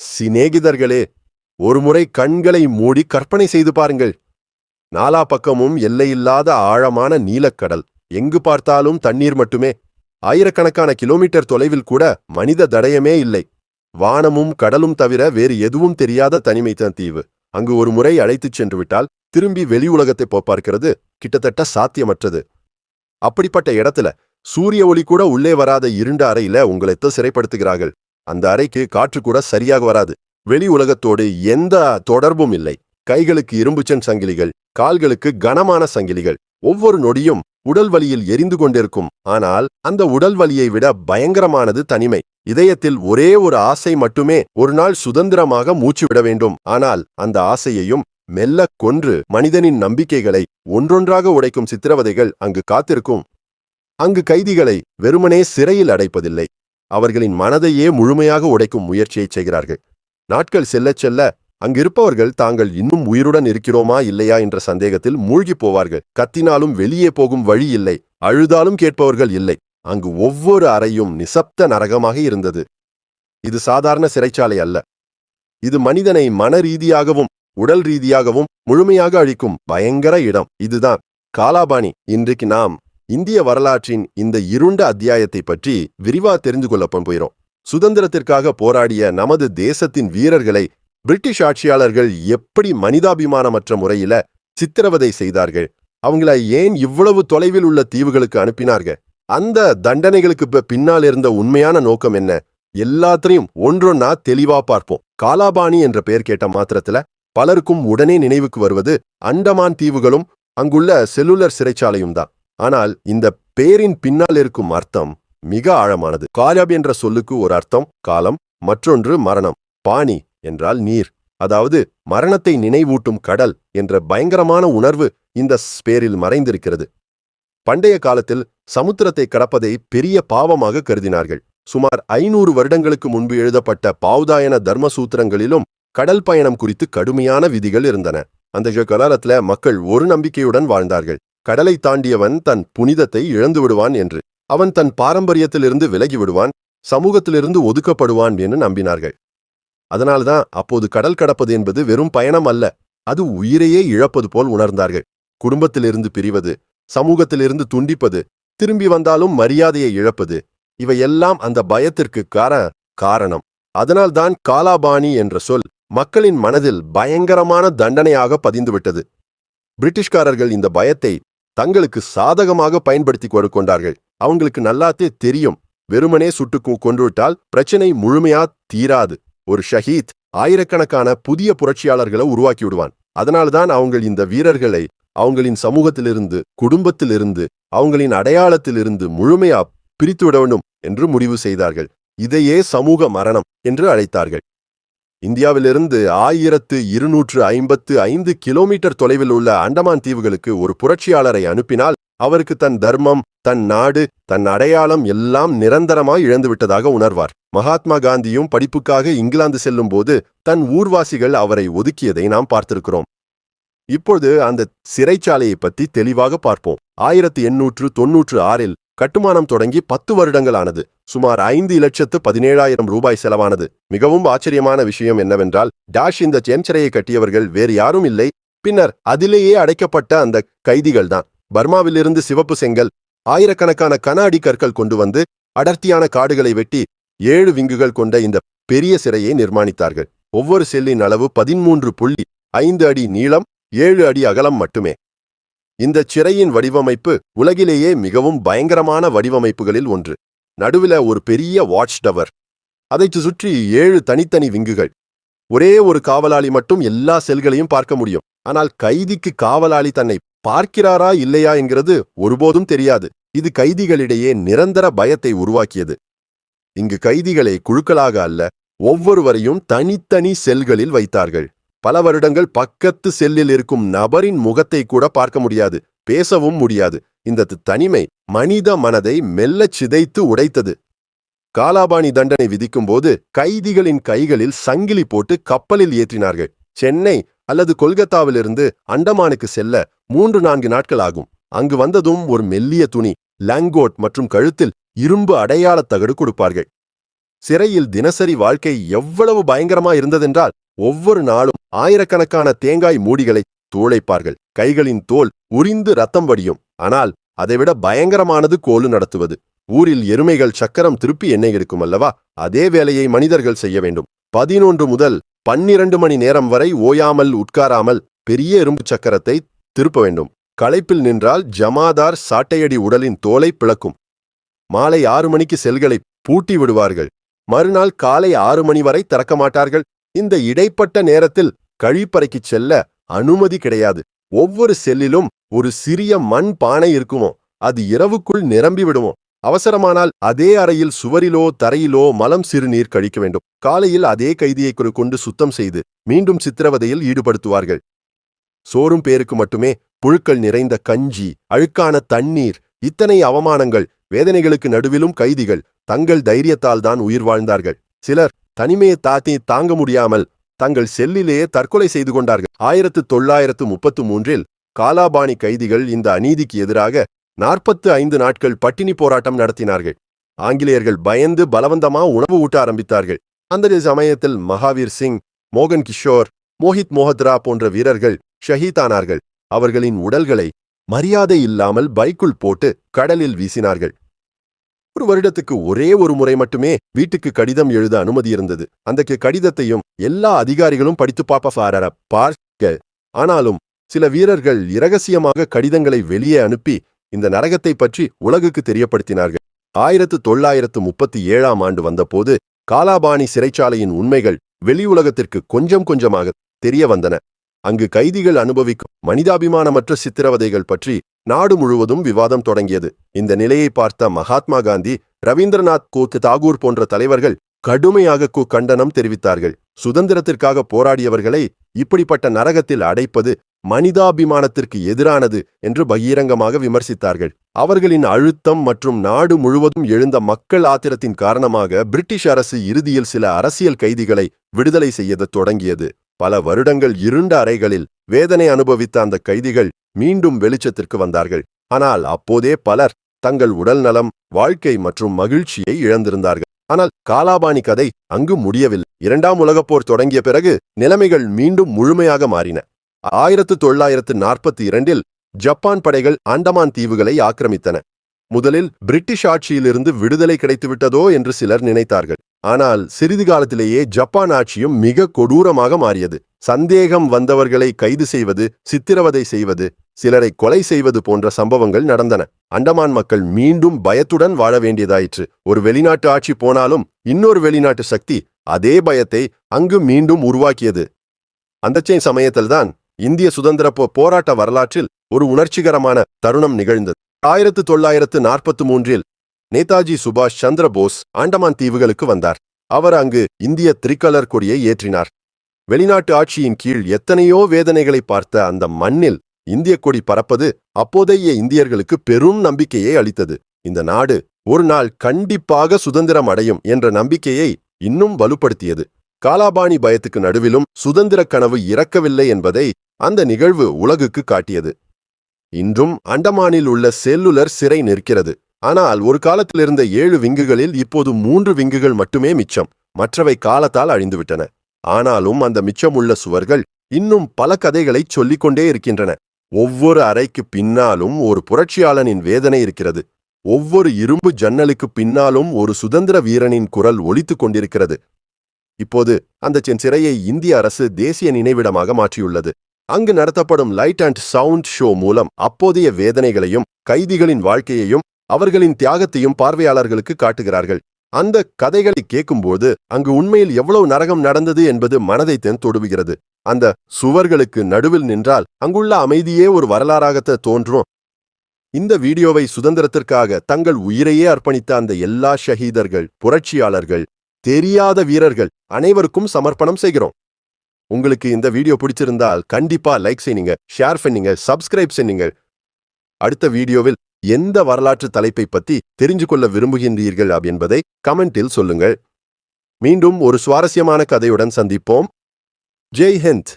சிநேகிதர்களே, ஒருமுறை கண்களை மூடி கற்பனை செய்து பாருங்கள். நாலா பக்கமும் எல்லையில்லாத ஆழமான நீலக்கடல். எங்கு பார்த்தாலும் தண்ணீர் மட்டுமே. ஆயிரக்கணக்கான கிலோமீட்டர் தொலைவில் கூட மனித தடயமே இல்லை. வானமும் கடலும் தவிர வேறு எதுவும் தெரியாத தனிமைத்தான் தீவு. அங்கு ஒரு முறை அழைத்துச் சென்று விட்டால் திரும்பி வெளி உலகத்தை பார்க்கிறது கிட்டத்தட்ட சாத்தியமற்றது. அப்படிப்பட்ட இடத்துல சூரிய ஒளி கூட உள்ளே வராத இருண்ட அறையில உங்களை சிறைப்படுத்துகிறார்கள். அந்த அறைக்கு காற்று கூட சரியாக வராது. வெளி உலகத்தோடு எந்த தொடர்பும் இல்லை. கைகளுக்கு இரும்புச்சன் சங்கிலிகள், கால்களுக்கு கனமான சங்கிலிகள். ஒவ்வொரு நொடியும் உடல் வலியில் எரிந்து கொண்டிருக்கும். ஆனால் அந்த உடல் வலியை விட பயங்கரமானது தனிமை. இதயத்தில் ஒரே ஒரு ஆசை மட்டுமே, ஒரு நாள் சுதந்திரமாக மூச்சு விட வேண்டும். ஆனால் அந்த ஆசையையும் மெல்ல கொன்று மனிதனின் நம்பிக்கைகளை ஒன்றொன்றாக உடைக்கும் சித்திரவதைகள் அங்கு காத்திருக்கும். அங்கு கைதிகளை வெறுமனே சிறையில் அடைப்பதில்லை, அவர்களின் மனதையே முழுமையாக உடைக்கும் முயற்சியை செய்கிறார்கள். நாட்கள் செல்லச் செல்ல அங்கிருப்பவர்கள் தாங்கள் இன்னும் உயிருடன் இருக்கிறோமா இல்லையா என்ற சந்தேகத்தில் மூழ்கி போவார்கள். கத்தினாலும் வெளியே போகும் வழி இல்லை, அழுதாலும் கேட்பவர்கள் இல்லை. அங்கு ஒவ்வொரு அறையும் நிசப்த நரகமாக இருந்தது. இது சாதாரண சிறைச்சாலை அல்ல. இது மனிதனை மன ரீதியாகவும் உடல் ரீதியாகவும் முழுமையாக அழிக்கும் பயங்கர இடம். இதுதான் காலாபாணி. இன்றைக்கு நாம் இந்திய வரலாற்றின் இந்த இருண்ட அத்தியாயத்தை பற்றி விரிவா தெரிந்து கொள்ள போகிறோம். சுதந்திரத்திற்காக போராடிய நமது தேசத்தின் வீரர்களை பிரிட்டிஷ் ஆட்சியாளர்கள் எப்படி மனிதாபிமானமற்ற முறையில சித்திரவதை செய்தார்கள், அவங்கள ஏன் இவ்வளவு தொலைவில் உள்ள தீவுகளுக்கு அனுப்பினார்கள், அந்த தண்டனைகளுக்கு பின்னால் இருந்த உண்மையான நோக்கம் என்ன, எல்லாத்தையும் ஒன்றொன்னா தெளிவா பார்ப்போம். காலாபாணி என்ற பெயர் கேட்ட மாத்திரத்துல பலருக்கும் உடனே நினைவுக்கு வருவது அண்டமான் தீவுகளும் அங்குள்ள செல்லுலர் சிறைச்சாலையும் தான். ஆனால் இந்த பேரின் பின்னால் இருக்கும் அர்த்தம் மிக ஆழமானது. காலாப் என்ற சொல்லுக்கு ஒரு அர்த்தம் காலம், மற்றொன்று மரணம். பாணி என்றால் நீர், அதாவது மரணத்தை நினைவூட்டும் கடல் என்ற பயங்கரமான உணர்வு இந்த பேரில் மறைந்திருக்கிறது. பண்டைய காலத்தில் சமுத்திரத்தை கடப்பதை பெரிய பாவமாக கருதினார்கள். சுமார் 500 வருடங்களுக்கு முன்பு எழுதப்பட்ட பாவ்தாயன தர்மசூத்திரங்களிலும் கடல் பயணம் குறித்து கடுமையான விதிகள் இருந்தன. அந்த காலத்துல மக்கள் ஒரு நம்பிக்கையுடன் வாழ்ந்தார்கள். கடலை தாண்டியவன் தன் புனிதத்தை இழந்து விடுவான் என்று. அவன் தன் பாரம்பரியத்திலிருந்து விலகி விடுவான், சமூகத்திலிருந்து ஒதுக்கப்படுவான் என்று நம்பினார்கள். அதனால்தான் அப்போது கடல் கடப்பது என்பது வெறும் பயணம் அல்ல, அது உயிரையே இழப்பது போல் உணர்ந்தார்கள். குடும்பத்திலிருந்து பிரிவது, சமூகத்திலிருந்து துண்டிப்பது, திரும்பி வந்தாலும் மரியாதையை இழப்பது, இவையெல்லாம் அந்த பயத்திற்கு காரணம். அதனால்தான் காலாபாணி என்ற சொல் மக்களின் மனதில் பயங்கரமான தண்டனையாக பதிந்துவிட்டது. பிரிட்டிஷ்காரர்கள் இந்த பயத்தை தங்களுக்கு சாதகமாக பயன்படுத்தி கொண்டார்கள். அவங்களுக்கு நல்லாத்தே தெரியும், வெறுமனே சுட்டு கொன்றுவிட்டால் பிரச்சனை முழுமையா தீராது. ஒரு ஷஹீத் ஆயிரக்கணக்கான புதிய புரட்சியாளர்களை உருவாக்கி விடுவான். அதனால்தான் அவங்க இந்த வீரர்களை அவங்களின் சமூகத்திலிருந்து, குடும்பத்திலிருந்து, அவங்களின் அடையாளத்திலிருந்து முழுமையா பிரித்து விட வேண்டும் என்று முடிவு செய்தார்கள். இதையே சமூக மரணம் என்று அழைத்தார்கள். இந்தியாவிலிருந்து 1255 கிலோமீட்டர் தொலைவில் உள்ள அண்டமான் தீவுகளுக்கு ஒரு புரட்சியாளரை அனுப்பினால் அவருக்கு தன் தர்மம், தன் நாடு, தன் அடையாளம் எல்லாம் நிரந்தரமாய் இழந்துவிட்டதாக உணர்வார். மகாத்மா காந்தியும் படிப்புக்காக இங்கிலாந்து செல்லும் போது தன் ஊர்வாசிகள் அவரை ஒதுக்கியதை நாம் பார்த்திருக்கிறோம். இப்போது அந்த சிறைச்சாலையை பற்றி தெளிவாக பார்ப்போம். 1896 கட்டுமானம் தொடங்கி 10 வருடங்கள் ஆனது. சுமார் 5,17,000 ரூபாய் செலவானது. மிகவும் ஆச்சரியமான விஷயம் என்னவென்றால் இந்த சிறையை கட்டியவர்கள் வேறு யாரும் இல்லை, பின்னர் அதிலேயே அடைக்கப்பட்ட அந்த கைதிகள் தான். பர்மாவிலிருந்து சிவப்பு செங்கல், ஆயிரக்கணக்கான கன அடி கற்கள் கொண்டு வந்து அடர்த்தியான காடுகளை வெட்டி 7 விங்குகள் கொண்ட இந்த பெரிய சிறையை நிர்மாணித்தார்கள். ஒவ்வொரு செல்லின் அளவு 13.5 அடி நீளம், 7 அடி அகலம் மட்டுமே. இந்த சிறையின் வடிவமைப்பு உலகிலேயே மிகவும் பயங்கரமான வடிவமைப்புகளில் ஒன்று. நடுவில் ஒரு பெரிய வாட்ச் டவர், அதைச் சுற்றி 7 தனித்தனி விங்குகள். ஒரே ஒரு காவலாளி மட்டும் எல்லா செல்களையும் பார்க்க முடியும். ஆனால் கைதிக்கு காவலாளி தன்னை பார்க்கிறாரா இல்லையா என்கிறது ஒருபோதும் தெரியாது. இது கைதிகளிடையே நிரந்தர பயத்தை உருவாக்கியது. இங்கு கைதிகளை குழுக்களாக அல்ல, ஒவ்வொருவரையும் தனித்தனி செல்களில் வைத்தார்கள். பல வருடங்கள் பக்கத்து செல்லில் இருக்கும் நபரின் முகத்தை கூட பார்க்க முடியாது, பேசவும் முடியாது. இந்த தனிமை மனித மனதை மெல்லச் சிதைத்து உடைத்தது. காலாபாணி தண்டனை விதிக்கும் போது கைதிகளின் கைகளில் சங்கிலி போட்டு கப்பலில் ஏற்றினார்கள். சென்னை அல்லது கொல்கத்தாவிலிருந்து அண்டமானுக்கு செல்ல 3-4 நாட்கள் ஆகும். அங்கு வந்ததும் ஒரு மெல்லிய துணி, லாங்கோட் மற்றும் கழுத்தில் இரும்பு அடையாளத் தகடு கொடுப்பார்கள். சிறையில் தினசரி வாழ்க்கை எவ்வளவு பயங்கரமா இருந்ததென்றால் ஒவ்வொரு நாளும் ஆயிரக்கணக்கான தேங்காய் மூடிகளை துளைப்பார்கள். கைகளின் தோல் உரிந்து ரத்தம் வடியும். ஆனால் அதைவிட பயங்கரமானது கோலு நடத்துவது. ஊரில் எருமைகள் சக்கரம் திருப்பி எண்ணெய் எடுக்கும் அல்லவா, அதே வேலையை மனிதர்கள் செய்ய வேண்டும். 11 முதல் 12 மணி நேரம் வரை ஓயாமல் உட்காராமல் பெரிய இரும்பு சக்கரத்தை திருப்ப வேண்டும். களைப்பில் நின்றால் ஜமாதார் சாட்டையடி உடலின் தோலை பிளக்கும். மாலை 6 மணிக்கு செல்களை பூட்டி விடுவார்கள். மறுநாள் காலை 6 மணி வரை திறக்க மாட்டார்கள். இந்த இடைப்பட்ட நேரத்தில் கழிப்பறைக்குச் செல்ல அனுமதி கிடையாது. ஒவ்வொரு செல்லிலும் ஒரு சிறிய மண் பானை இருக்குமோ, அது இரவுக்குள் நிரம்பி விடுமோ. அவசரமானால் அதே அறையில் சுவரிலோ தரையிலோ மலம் சிறுநீர் கழிக்க வேண்டும். காலையில் அதே கைதியை கொண்டு சுத்தம் செய்து மீண்டும் சித்திரவதையில் ஈடுபடுத்துவார்கள். சோறும் பேருக்கு மட்டுமே புழுக்கள் நிறைந்த கஞ்சி, அழுக்கான தண்ணீர், இத்தனை அவமானங்கள், வேதனைகளுக்கு நடுவிலும் கைதிகள் தங்கள் தைரியத்தால் தான் உயிர் வாழ்ந்தார்கள். சிலர் தனிமையை தாங்க முடியாமல் தங்கள் செல்லிலேயே தற்கொலை செய்து கொண்டார்கள். 1933இல் காலாபாணி கைதிகள் இந்த அநீதிக்கு எதிராக 45 நாட்கள் பட்டினி போராட்டம் நடத்தினார்கள். ஆங்கிலேயர்கள் பயந்து பலவந்தமா உணவு ஊட்ட ஆரம்பித்தார்கள். அந்த சமயத்தில் மகாவீர் சிங், மோகன் கிஷோர், மோஹித் மோஹத்ரா போன்ற வீரர்கள் ஷஹீதானார்கள். அவர்களின் உடல்களை மரியாதை இல்லாமல் பைக்குள் போட்டு கடலில் வீசினார்கள். ஒரு வருடத்துக்கு ஒரே ஒரு முறை மட்டுமே வீட்டுக்கு கடிதம் எழுத அனுமதி இருந்தது. அந்த கடிதத்தையும் எல்லா அதிகாரிகளும் படித்து பார்க்க. ஆனாலும் சில வீரர்கள் இரகசியமாக கடிதங்களை வெளியே அனுப்பி இந்த நரகத்தை பற்றி உலகுக்கு தெரியப்படுத்தினார்கள். 1937ஆம் ஆண்டு வந்தபோது காலாபாணி சிறைச்சாலையின் உண்மைகள் வெளி உலகத்திற்கு கொஞ்சம் கொஞ்சமாக தெரிய வந்தன. அங்கு கைதிகள் அனுபவிக்கும் மனிதாபிமானமற்ற சித்திரவதைகள் பற்றி நாடு முழுவதும் விவாதம் தொடங்கியது. இந்த நிலையை பார்த்த மகாத்மா காந்தி, ரவீந்திரநாத் தாகூர் போன்ற தலைவர்கள் கடுமையாக கண்டனம் தெரிவித்தார்கள். சுதந்திரத்திற்காக போராடியவர்களை இப்படிப்பட்ட நரகத்தில் அடைப்பது மனிதாபிமானத்திற்கு எதிரானது என்று பகிரங்கமாக விமர்சித்தார்கள். அவர்களின் அழுத்தம் மற்றும் நாடு முழுவதும் எழுந்த மக்கள் ஆத்திரத்தின் காரணமாக பிரிட்டிஷ் அரசு இறுதியில் சில அரசியல் கைதிகளை விடுதலை செய்ய தொடங்கியது. பல வருடங்கள் இருண்ட அறைகளில் வேதனை அனுபவித்த அந்த கைதிகள் மீண்டும் வெளிச்சத்திற்கு வந்தார்கள். ஆனால் அப்போதே பலர் தங்கள் உடல் நலம், வாழ்க்கை மற்றும் மகிழ்ச்சியை இழந்திருந்தார்கள். ஆனால் காலாபாணி கதை அங்கு முடியவில்லை. 2ஆம் உலகப் போர் தொடங்கிய பிறகு நிலைமைகள் மீண்டும் முழுமையாக மாறின. 1942இல் ஜப்பான் படைகள் அண்டமான் தீவுகளை ஆக்கிரமித்தன. முதலில் பிரிட்டிஷ் ஆட்சியிலிருந்து விடுதலை கிடைத்துவிட்டதோ என்று சிலர் நினைத்தார்கள். ஆனால் சிறிது காலத்திலேயே ஜப்பான் ஆட்சியும் மிக கொடூரமாக மாறியது. சந்தேகம் வந்தவர்களை கைது செய்வது, சித்திரவதை செய்வது, சிலரை கொலை செய்வது போன்ற சம்பவங்கள் நடந்தன. அண்டமான் மக்கள் மீண்டும் பயத்துடன் வாழ வேண்டியதாயிற்று. ஒரு வெளிநாட்டு ஆட்சி போனாலும் இன்னொரு வெளிநாட்டு சக்தி அதே பயத்தை அங்கு மீண்டும் உருவாக்கியது. அந்த சமயத்தில்தான் இந்திய சுதந்திர போராட்ட வரலாற்றில் ஒரு உணர்ச்சிகரமான தருணம் நிகழ்ந்தது. 1943இல் நேதாஜி சுபாஷ் சந்திர போஸ் அண்டமான் தீவுகளுக்கு வந்தார். அவர் அங்கு இந்திய திரிகலர் கொடியை ஏற்றினார். வெளிநாட்டு ஆட்சியின் கீழ் எத்தனையோ வேதனைகளை பார்த்த அந்த மண்ணில் இந்திய கொடி பறப்பது அப்போதைய இந்தியர்களுக்கு பெரும் நம்பிக்கையை அளித்தது. இந்த நாடு ஒரு நாள் கண்டிப்பாக சுதந்திரம் அடையும் என்ற நம்பிக்கையை இன்னும் வலுப்படுத்தியது. காலாபாணி பயத்துக்கு நடுவிலும் சுதந்திர கனவு இறக்கவில்லை என்பதை அந்த நிகழ்வு உலகுக்கு காட்டியது. இன்றும் அண்டமானில் உள்ள செல்லுலர் சிறை நிற்கிறது. ஆனால் ஒரு காலத்தில் இருந்த 7 விங்குகளில் இப்போது 3 விங்குகள் மட்டுமே மிச்சம். மற்றவை காலத்தால் அழிந்துவிட்டன. ஆனாலும் அந்த மிச்சமுள்ள சுவர்கள் இன்னும் பல கதைகளை சொல்லிக்கொண்டே இருக்கின்றன. ஒவ்வொரு அறைக்கு பின்னாலும் ஒரு புரட்சியாளனின் வேதனை இருக்கிறது. ஒவ்வொரு இரும்பு ஜன்னலுக்கு பின்னாலும் ஒரு சுதந்திர வீரனின் குரல் ஒலித்துக் கொண்டிருக்கிறது. இப்போது அந்த சிறையை இந்திய அரசு தேசிய நினைவிடமாக மாற்றியுள்ளது. அங்கு நடத்தப்படும் லைட் அண்ட் சவுண்ட் ஷோ மூலம் அப்போதைய வேதனைகளையும் கைதிகளின் வாழ்க்கையையும் அவர்களின் தியாகத்தையும் பார்வையாளர்களுக்கு காட்டுகிறார்கள். அந்த கதைகளை கேட்கும்போது அங்கு உண்மையில் எவ்வளவு நரகம் நடந்தது என்பது மனதை தொடுகிறது. அந்த சுவர்களுக்கு நடுவில் நின்றால் அங்குள்ள அமைதியே ஒரு வரலாறாக தோன்றும். இந்த வீடியோவை சுதந்திரத்திற்காக தங்கள் உயிரையே அர்ப்பணித்த அந்த எல்லா ஷஹீதர்கள், புரட்சியாளர்கள், தெரியாத வீரர்கள் அனைவருக்கும் சமர்ப்பணம் செய்கிறோம். உங்களுக்கு இந்த வீடியோ பிடிச்சிருந்தால் கண்டிப்பா லைக் செய்யுங்க, ஷேர் பண்ணுங்க, சப்ஸ்கிரைப் செய்யுங்க. அடுத்த வீடியோவில் எந்த வரலாற்று தலைப்பை பற்றி தெரிஞ்சு கொள்ள விரும்புகின்றீர்கள் என்பதை கமெண்டில் சொல்லுங்கள். மீண்டும் ஒரு சுவாரஸ்யமான கதையுடன் சந்திப்போம். ஜெய் ஹிந்த்.